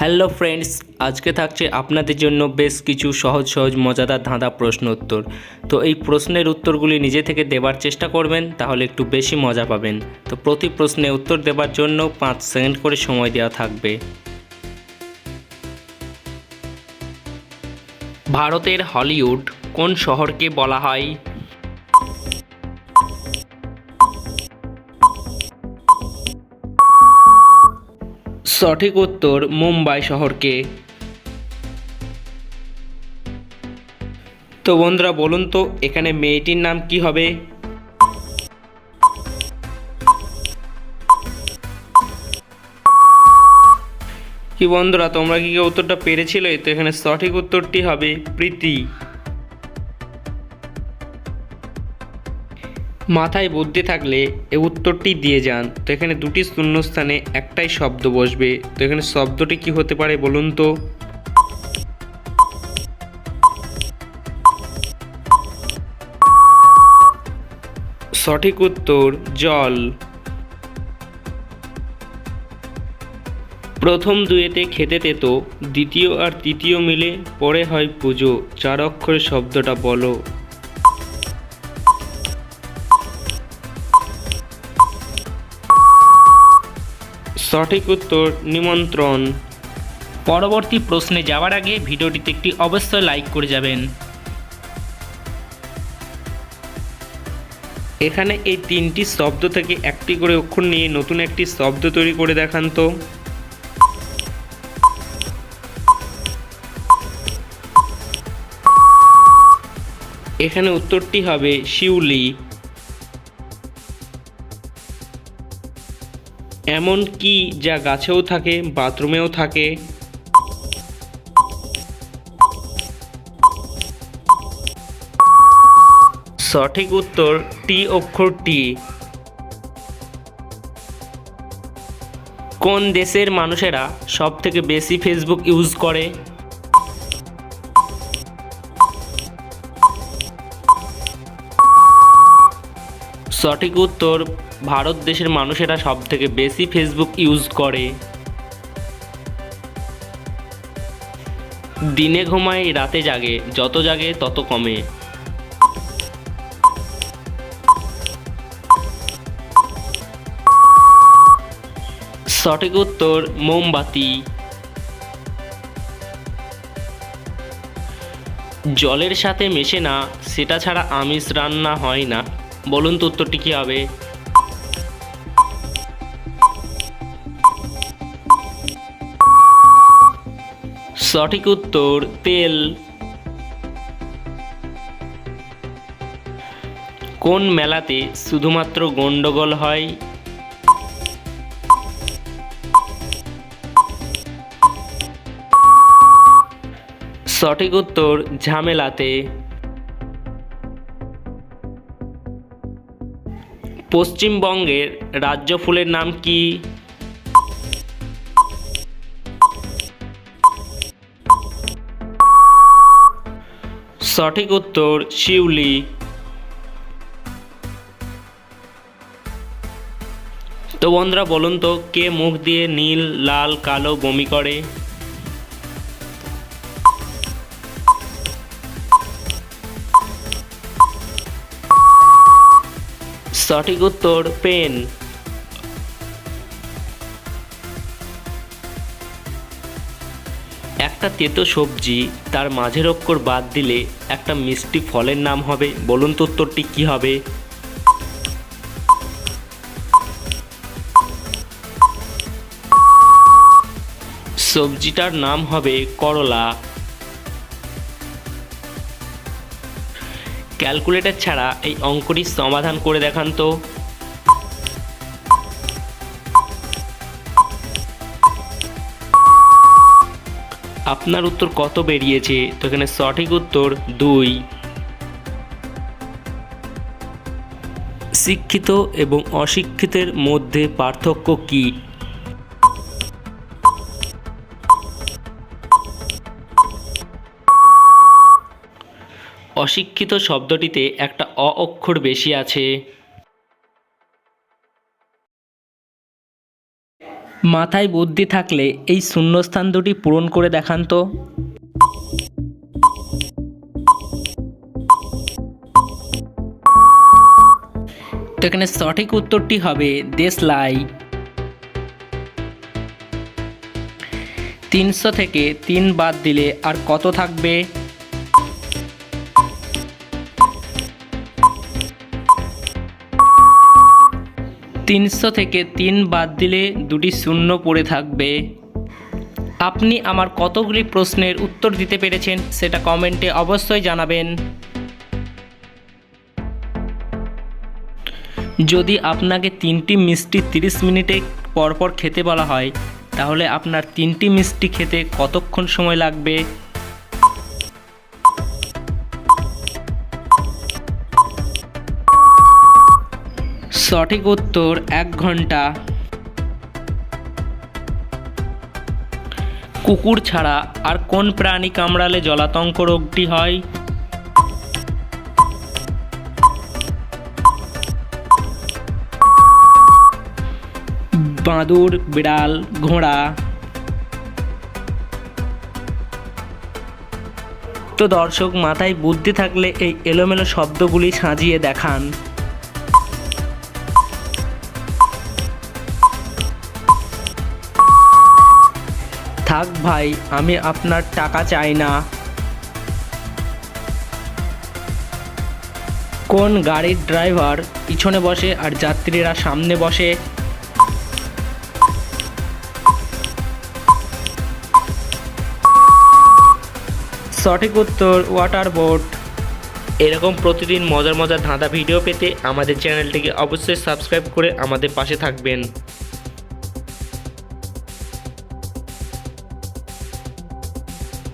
Hello friends, আজকে থাকছে আপনাদের জন্য বেশ কিছু সহজ সহজ মজাদার ধাঁধা প্রশ্ন উত্তর। তো এই প্রশ্নের উত্তরগুলি নিজে থেকে দেবার চেষ্টা করবেন, তাহলে একটু বেশি মজা পাবেন। তো প্রতি প্রশ্নে উত্তর দেবার জন্য 5 সেকেন্ড করে সময় দেওয়া থাকবে। ভারতের হলিউড কোন শহরকে বলা হয়? সঠিক উত্তর মুম্বাই শহরকে। তো বন্ধুরা বলুন তো, এখানে মেয়েটির নাম কি হবে? কি বন্ধুরা, তোমরা কি উত্তরটা পেরেছিলে? তো এখানে সঠিক উত্তরটি হবে প্রীতি। মাথায় বুদ্ধি থাকলে এই উত্তরটি দিয়ে যান। তো এখানে দুটি শূন্যস্থানে একটাই শব্দ বসবে। তো এখানে শব্দটি কি হতে পারে বলুন তো? সঠিক উত্তর জল। প্রথম দুয়েতে খেতে তেতো, দ্বিতীয় আর তৃতীয় মিলে পরে হয় পুজো। 4 অক্ষরের শব্দটা বলো। সঠিক উত্তর নিমন্ত্রণ। পরবর্তী প্রশ্নে যাওয়ার আগে ভিডিওটিতে একটি অবশ্যই লাইক করে যাবেন। এখানে এই 3টি শব্দ থেকে একটি করে অক্ষর নিয়ে নতুন একটি শব্দ তৈরি করে দেখান তো। এখানে উত্তরটি হবে শিউলি। এমন কি যা গাছেও থাকে, বাথরুমেও থাকে? সঠিক উত্তর টি অক্ষরটি। কোন দেশের মানুষেরা সব থেকে বেশি ফেসবুক ইউজ করে? সঠিক উত্তর ভারত দেশের মানুষেরা সব থেকে বেশি ফেসবুক ইউজ করে। দিনে ঘুমায় রাতে জাগে, যত জাগে তত কমে। সঠিক উত্তর মোমবাতি। জলের সাথে মেশে না, সেটা ছাড়া আমিষ রান্না হয় না। বলুন তো উত্তরটি কী হবে? সঠিক উত্তর তেল। কোন মেলাতে শুধুমাত্র গন্ডগোল হয়? সঠিক উত্তর ঝামেলাতে। পশ্চিমবঙ্গের রাজ্য ফুলের নাম কি? সঠিক উত্তর শিউলি। তো বন্ধুরা বলুন তো, কে মুখ দিয়ে নীল, লাল, কালো বমি করে? সঠিক উত্তর পেন। একটা তেতো সবজি, তার মাঝের অক্ষর বাদ দিলে একটা মিষ্টি ফলের নাম হবে। বলুন তো উত্তরটি কী হবে? সবজিটার নাম হবে করলা। ক্যালকুলেটর ছাড়া এই অঙ্কটির সমাধান করে দেখান তো। আপনার উত্তর কত বেরিয়েছে? তো এখানে সঠিক উত্তর 2। শিক্ষিত এবং অশিক্ষিতের মধ্যে পার্থক্য কি? অশিক্ষিত শব্দটিতে একটা অ অক্ষর বেশি আছে। মাথায় বুদ্ধি থাকলে এই শূন্যস্থান দুটি পূরণ করে দেখান তো। তো এখানে সঠিক উত্তরটি হবে দেশলাই। 300 থেকে 3 বাদ দিলে আর কত থাকবে? তিনশো থেকে 3 বাদ দিলে দুটি শূন্য পড়ে থাকবে। আপনি আমার কতগুলি প্রশ্নের উত্তর দিতে পেরেছেন সেটা কমেন্টে অবশ্যই জানাবেন। যদি আপনাকে 3টি মিষ্টি 30 মিনিটে পরপর খেতে বলা হয় তাহলে আপনার 3টি মিষ্টি খেতে কতক্ষণ সময় লাগবে? সঠিক উত্তর 1 ঘন্টা। কুকুর ছাড়া আর কোন প্রাণী কামড়ালে জলাতঙ্ক রোগটি হয়? বাদুড়, বিড়াল, ঘোড়া। তো দর্শক, মাথায় বুদ্ধি থাকলে এই এলোমেলো শব্দগুলি সাজিয়ে দেখান। থাক ভাই, আমি আপনার টাকা চাই না। কোন গাড়ির ড্রাইভার পিছনে বসে আর যাত্রীরা সামনে বসে? সঠিক উত্তর ওয়াটার বোট। এরকম প্রতিদিন মজার মজার ধাঁধা ভিডিও পেতে আমাদের চ্যানেলটিকে অবশ্যই সাবস্ক্রাইব করে আমাদের পাশে থাকবেন।